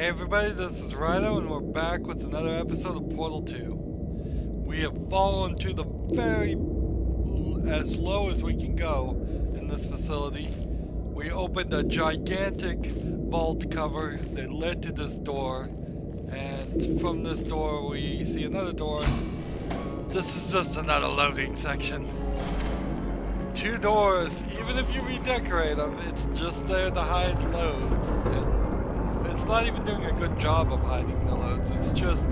Hey everybody, this is Rydo, and we're back with another episode of Portal 2. We have fallen to the as low as we can go in this facility. We opened a gigantic vault cover that led to this door, and from this door we see another door. This is just another loading section. 2 doors, even if you redecorate them, it's just there to hide loads. It's not even doing a good job of hiding the loads, it's just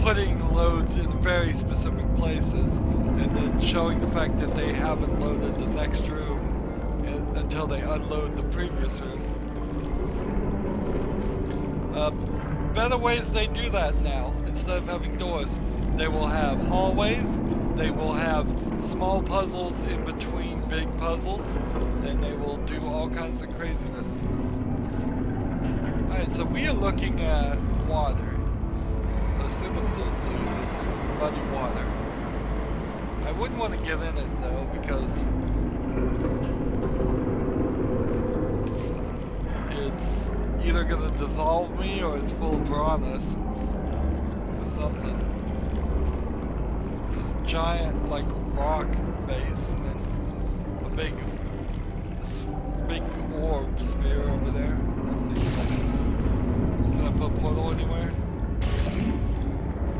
putting the loads in very specific places and then showing the fact that they haven't loaded the next room until they unload the previous room. Better ways they do that now. Instead of having doors, they will have hallways, they will have small puzzles in between big puzzles, and they will do all kinds of craziness. Alright, so we are looking at water. Assumedly, this is muddy water. I wouldn't want to get in it though, because it's either going to dissolve me or it's full of piranhas or something. It's this giant, like, rock base, and then a big orb sphere over there. Let's see. Can I put a portal anywhere?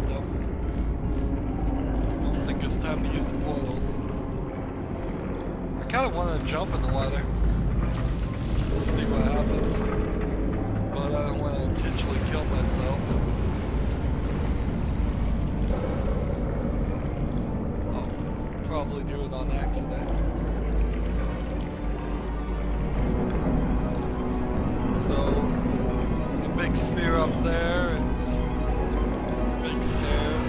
Nope. I don't think it's time to use the portals. I kind of want to jump in the water just to see what happens, but I don't want to intentionally kill myself. I'll probably do it on accident. So, a big sphere up there, and big stairs.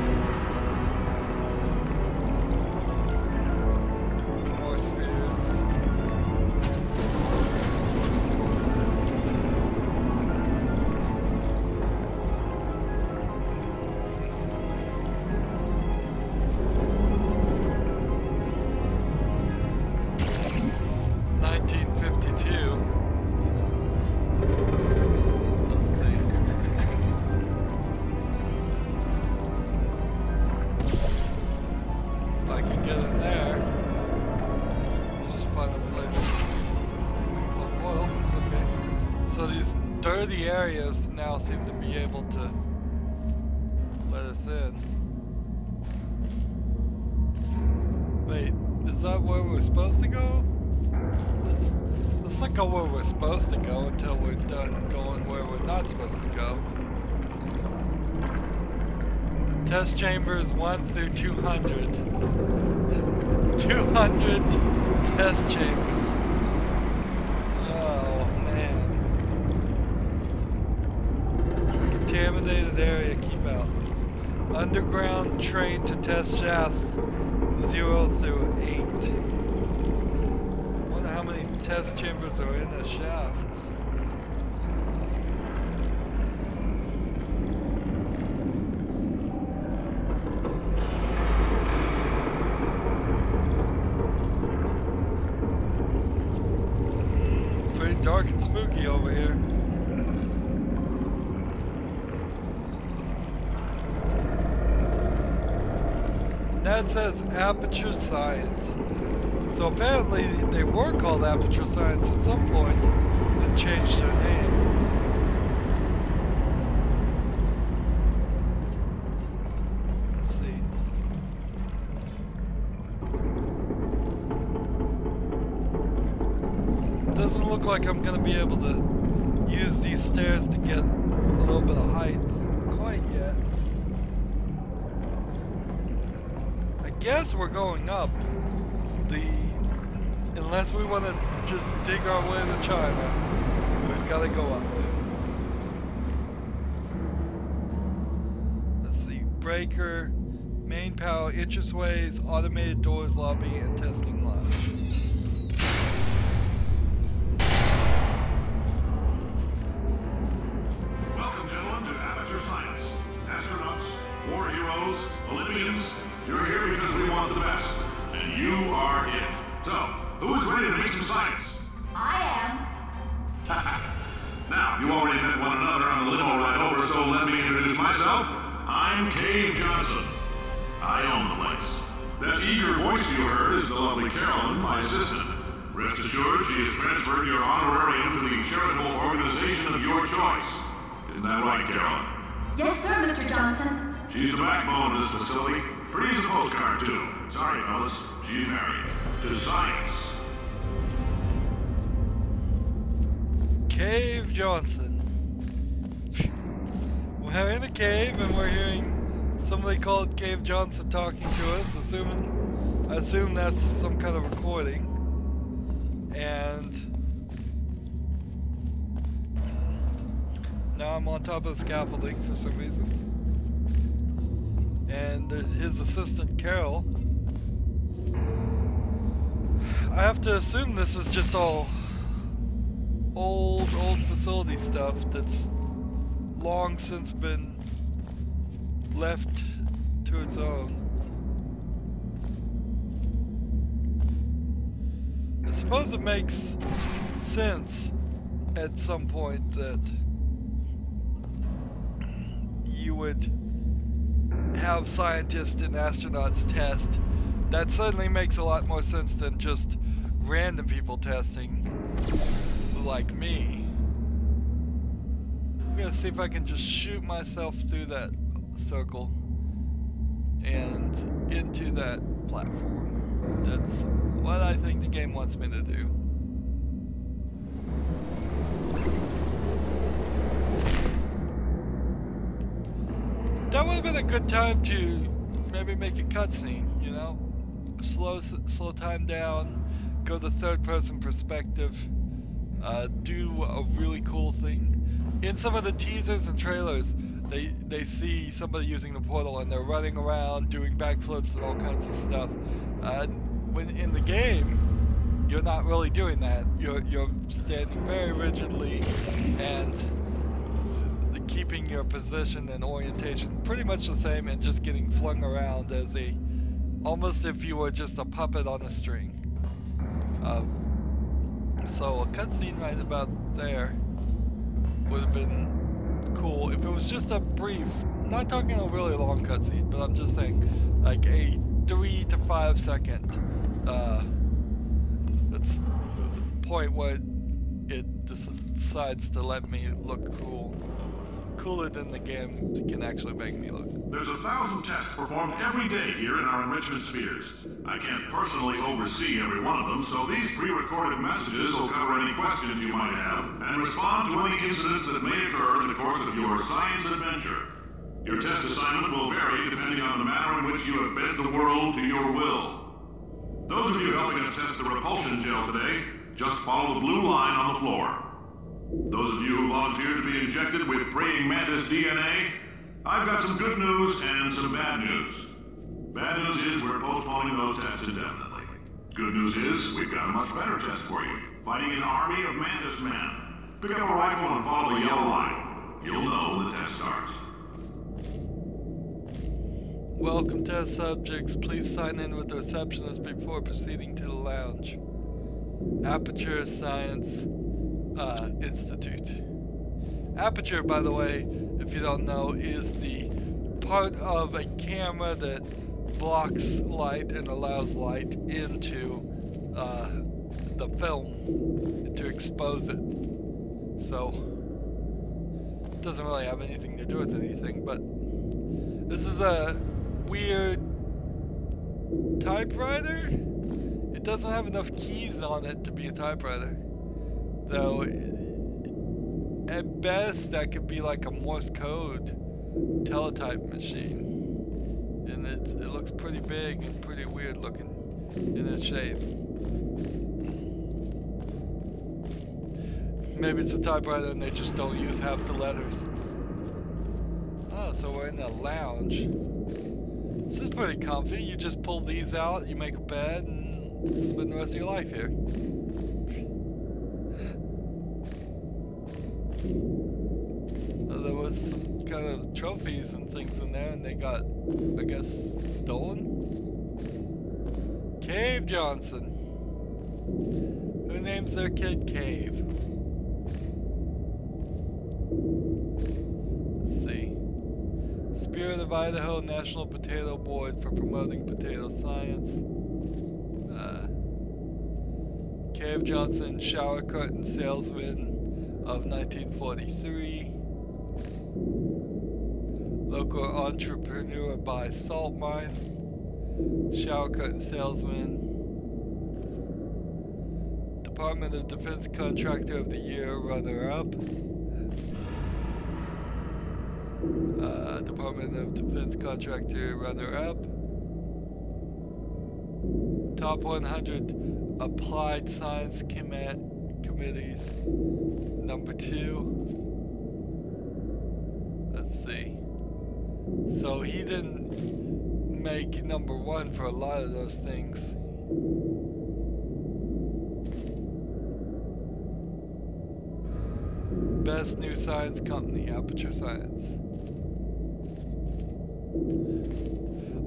Some more spheres. Areas now seem to be able to let us in. Wait, is that where we're supposed to go? Let's not go where we're supposed to go until we're done going where we're not supposed to go. Test chambers 1 through 200. 200 test chambers. Contaminated area, keep out. Underground train to test shafts 0 through 8. Wonder how many test chambers are in a shaft. Pretty dark and spooky over here. That says Aperture Science. So apparently they were called Aperture Science at some point and changed their name. Let's see. Doesn't look like I'm going to be able to use these stairs to get a little bit of height quite yet. I guess we're going up. Unless we want to just dig our way to China, we've got to go up. Let's see. Breaker, main power, entranceways, automated doors, lobby, and testing lounge. Welcome, gentlemen, to Aperture Science. Astronauts, war heroes, Olympians, you're here because we want the best, and you are it. So, who is ready to make some science? I am. Now, you already met one another on the limo ride over, so let me introduce myself. I'm Cave Johnson. I own the place. That eager voice you heard is the lovely Carolyn, my assistant. Rest assured, she has transferred your honorarium to the charitable organization of your choice. Isn't that right, Carolyn? Yes, sir, Mr. Johnson. She's the backbone of this facility. Pretty as a postcard, too. Sorry, fellas. She's married. To science. Cave Johnson. We're in a cave and we're hearing somebody called Cave Johnson talking to us, I assume that's some kind of recording. And now I'm on top of the scaffolding for some reason. And his assistant Carol. I have to assume this is just all old facility stuff that's long since been left to its own. I suppose it makes sense at some point that you would have scientists and astronauts test. That certainly makes a lot more sense than just random people testing like me. I'm gonna see if I can just shoot myself through that circle and into that platform. That's what I think the game wants me to do. That would have been a good time to maybe make a cutscene, you know? Slow time down, go to third person perspective, do a really cool thing. In some of the teasers and trailers, they see somebody using the portal and they're running around doing backflips and all kinds of stuff. When in the game, you're not really doing that. You're standing very rigidly and keeping your position and orientation pretty much the same and just getting flung around as almost if you were just a puppet on a string. So a cutscene right about there would have been cool if it was just a brief, not talking a really long cutscene, but I'm just saying like a 3 to 5 second that's the point where it decides to let me look cool. Cooler than the game can actually make me look. There's 1,000 tests performed every day here in our enrichment spheres. I can't personally oversee every one of them, so these pre-recorded messages will cover any questions you might have and respond to any incidents that may occur in the course of your science adventure. Your test assignment will vary depending on the manner in which you have bent the world to your will. Those of you helping us test the repulsion gel today, just follow the blue line on the floor. Those of you who volunteered to be injected with praying mantis DNA, I've got some good news and some bad news. Bad news is we're postponing those tests indefinitely. Good news is we've got a much better test for you. Fighting an army of mantis men. Pick up a rifle and follow the yellow line. You'll know when the test starts. Welcome test subjects. Please sign in with the receptionist before proceeding to the lounge. Aperture Science Institute. Aperture, by the way, if you don't know, is the part of a camera that blocks light and allows light into the film to expose it. So it doesn't really have anything to do with anything, but this is a weird typewriter. It doesn't have enough keys on it to be a typewriter. Though, at best, that could be like a Morse code teletype machine. And it looks pretty big and pretty weird looking in its shape. Maybe it's a typewriter and they just don't use half the letters. Oh, so we're in a lounge. This is pretty comfy. You just pull these out, you make a bed, and spend the rest of your life here. There was some kind of trophies and things in there, and they got, I guess, stolen? Cave Johnson. Who names their kid Cave? of Idaho National Potato Board for promoting potato science. Cave Johnson, shower curtain salesman of 1943. Local entrepreneur buys salt mine. Shower curtain salesman. Department of Defense Contractor of the Year runner-up. Department of Defense Contractor runner-up. Top 100 Applied Science Committees, number 2. Let's see. So he didn't make number 1 for a lot of those things. Best new science company, Aperture Science.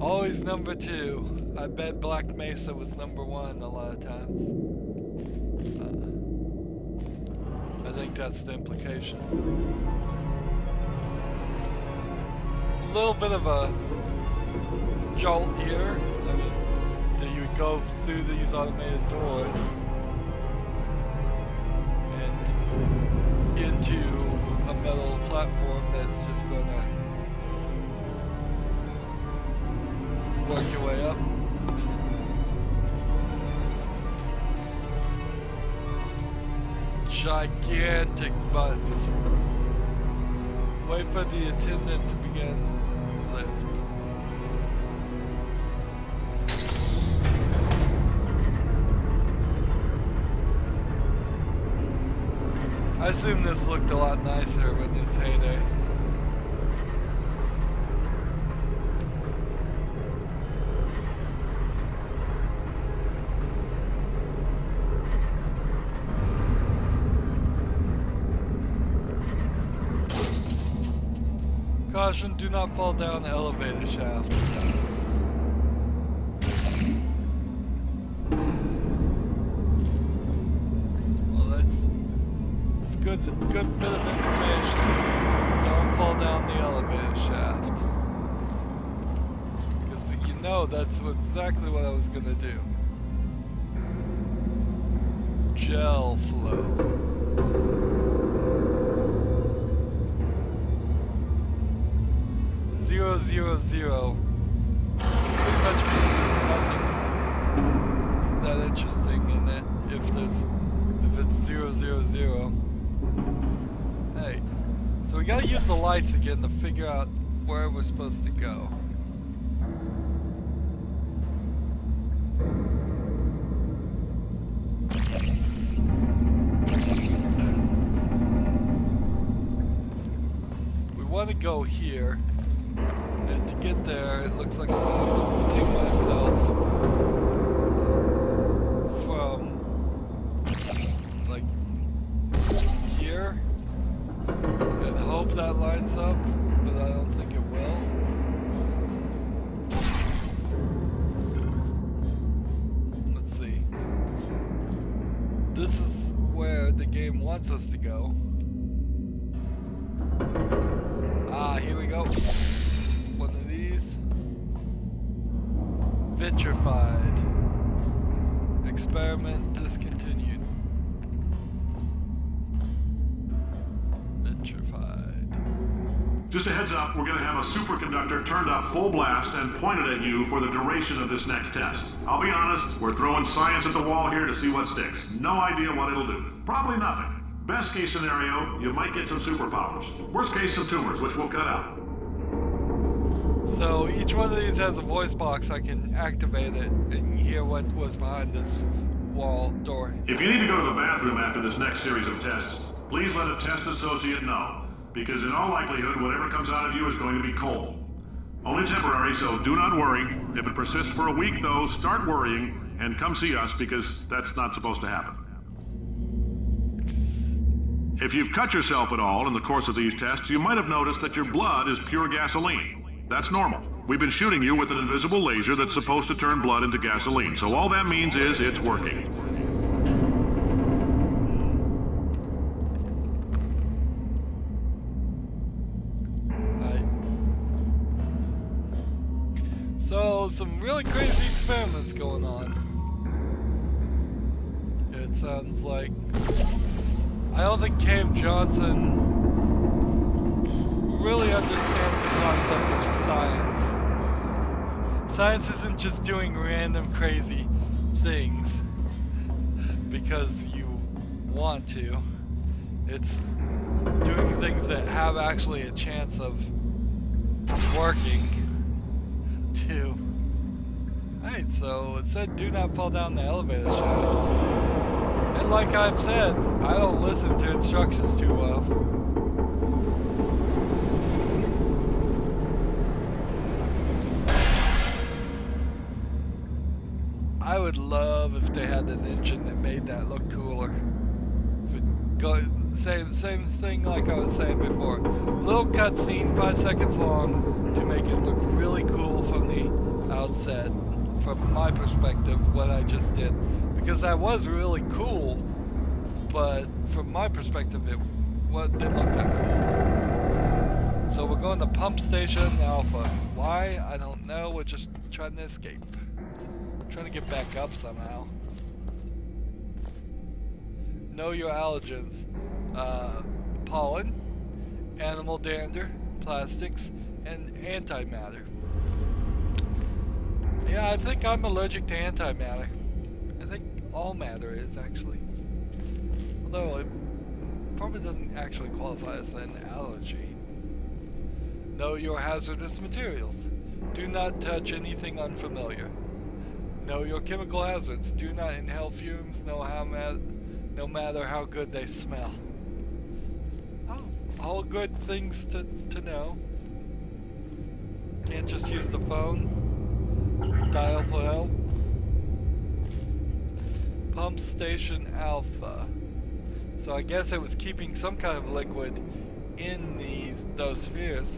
Always number 2. I bet Black Mesa was number 1 a lot of times. I think that's the implication. A little bit of a jolt here. I mean, that you would go through these automated doors and into a metal platform that's just gonna work your way up. Gigantic buttons. Wait for the attendant to begin lift. I assume this looked a lot nicer in its heyday. Caution, do not fall down the elevator shaft. Well, that's good bit of information. Don't fall down the elevator shaft. Because you know that's exactly what I was gonna do. Gel flow. Zero, zero, zero. Pretty much means there's nothing that interesting in it if it's 000. Hey, so we gotta use the lights again to figure out where we're supposed to go. We want to go here. And to get there, it looks like I'm going to take myself from, like, here, and hope that lines up, but I don't think it will. Let's see. This is where the game wants us to go. Ah, here we go. One of these. Vitrified. Experiment discontinued. Vitrified. Just a heads up, we're going to have a superconductor turned up full blast and pointed at you for the duration of this next test. I'll be honest, we're throwing science at the wall here to see what sticks. No idea what it'll do. Probably nothing. Best case scenario, you might get some superpowers. Worst case, some tumors, which we'll cut out. So each one of these has a voice box. I can activate it and hear what was behind this wall door. If you need to go to the bathroom after this next series of tests, please let a test associate know, because in all likelihood, whatever comes out of you is going to be coal. Only temporary, so do not worry. If it persists for a week, though, start worrying and come see us, because that's not supposed to happen. If you've cut yourself at all in the course of these tests, you might have noticed that your blood is pure gasoline. That's normal. We've been shooting you with an invisible laser that's supposed to turn blood into gasoline, so all that means is it's working. some really crazy experiments going on. It sounds like. I don't think Cave Johnson really understands the concept of science. Science isn't just doing random crazy things because you want to. It's doing things that have actually a chance of working too. Alright, so it said do not fall down the elevator shaft. And like I've said, I don't listen to instructions too well. I would love if they had an engine that made that look cooler. Same thing like I was saying before. Little cutscene, 5 seconds long, to make it look really cool from the outset, from my perspective, what I just did. Because that was really cool, but from my perspective, it didn't look that cool. So we're going to Pump Station Alpha. Why? I don't know. We're just trying to escape. Trying to get back up somehow. Know your allergens. Pollen, animal dander, plastics, and antimatter. Yeah, I think I'm allergic to antimatter. I think all matter is actually. Although it probably doesn't actually qualify as an allergy. Know your hazardous materials. Do not touch anything unfamiliar. Know your chemical hazards. Do not inhale fumes, no matter how good they smell. Oh, all good things to know. Can't just use the phone. Dial for help. Pump Station Alpha. So I guess it was keeping some kind of liquid in those spheres.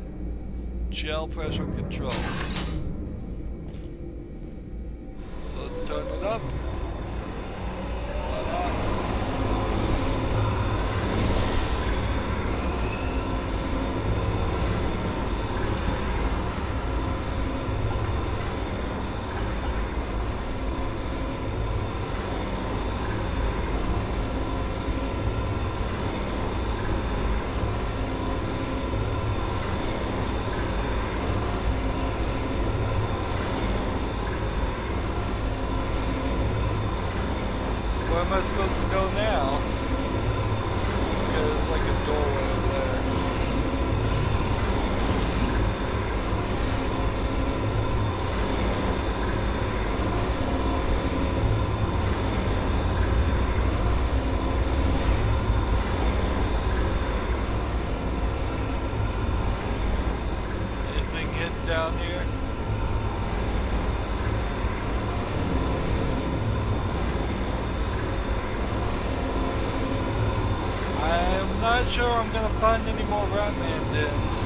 Gel pressure control. So let's turn it up. Why not? Where am I supposed to go now? Because there's like a doorway over there. Anything hidden down here? I'm not sure I'm gonna find any more Ratman dens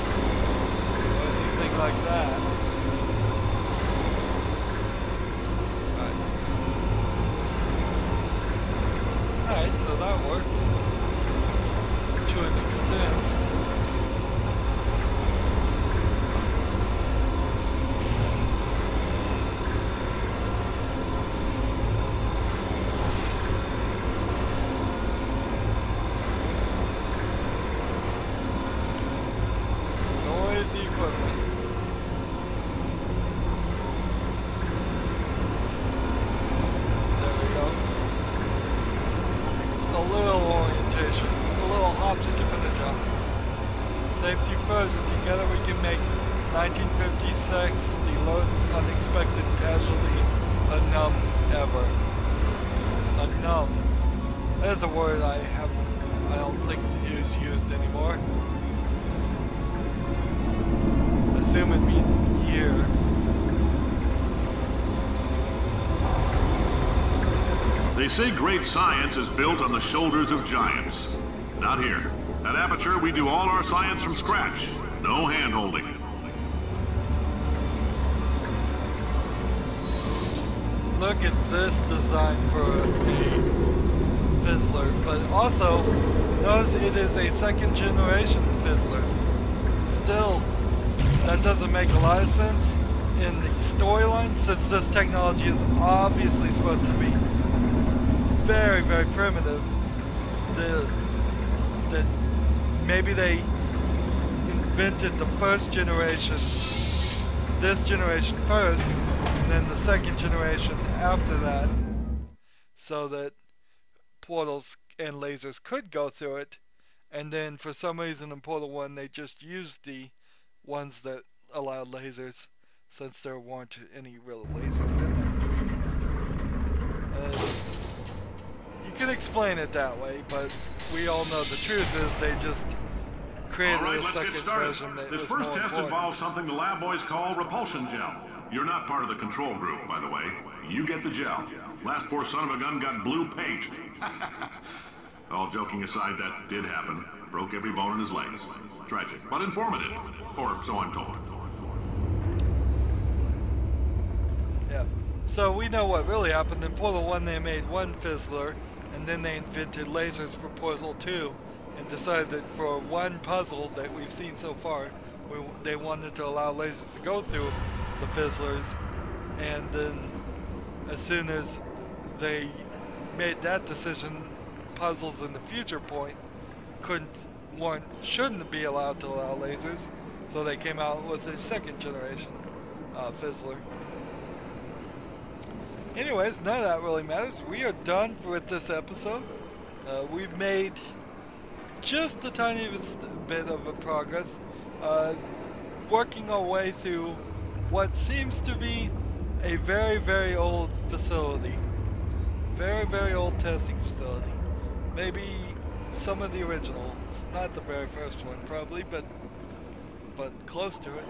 or anything like that. Alright, so that works to an extent. Safety first. Together we can make 1956 the lowest unexpected casualty unknown ever. Unknown. That is a word I don't think is used anymore. I assume it means year. They say great science is built on the shoulders of giants. Not here. At Aperture, we do all our science from scratch. No hand-holding. Look at this design for a Fizzler, but also notice it is a second generation Fizzler. Still, that doesn't make a lot of sense in the storyline, since this technology is obviously supposed to be very, very primitive, that maybe they invented the first generation, this generation first, and then the second generation after that, so that portals and lasers could go through it, and then for some reason in Portal 1 they just used the ones that allowed lasers, since there weren't any real lasers in them. You can explain it that way, but we all know the truth is they just created a second version that this was first more test important. involves something the lab boys call repulsion gel. You're not part of the control group, by the way. You get the gel. Last poor son of a gun got blue paint. All joking aside, that did happen. Broke every bone in his legs. Tragic, but informative. Or so I'm told. Yeah. So we know what really happened. In Portal 1 they made one fizzler, and then they invented lasers for Portal 2, and decided that for one puzzle that we've seen so far, they wanted to allow lasers to go through the fizzlers, and then as soon as they made that decision, puzzles in the future point shouldn't be allowed to allow lasers, so they came out with a second generation fizzler. Anyways, none of that really matters. We are done with this episode. We've made just a tiny bit of a progress, working our way through what seems to be a very, very old facility. Very, very old testing facility. Maybe some of the originals. Not the very first one, probably, but close to it.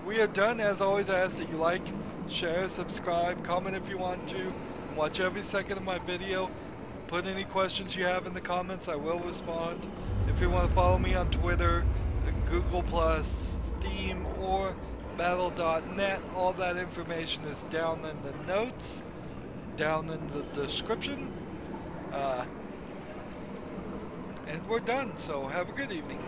We are done. As always, I ask that you like, share, subscribe, comment if you want to, watch every second of my video. Put any questions you have in the comments, I will respond. If you want to follow me on Twitter, Google+, Steam, or Battle.net, all that information is down in the notes, down in the description. And we're done, so have a good evening.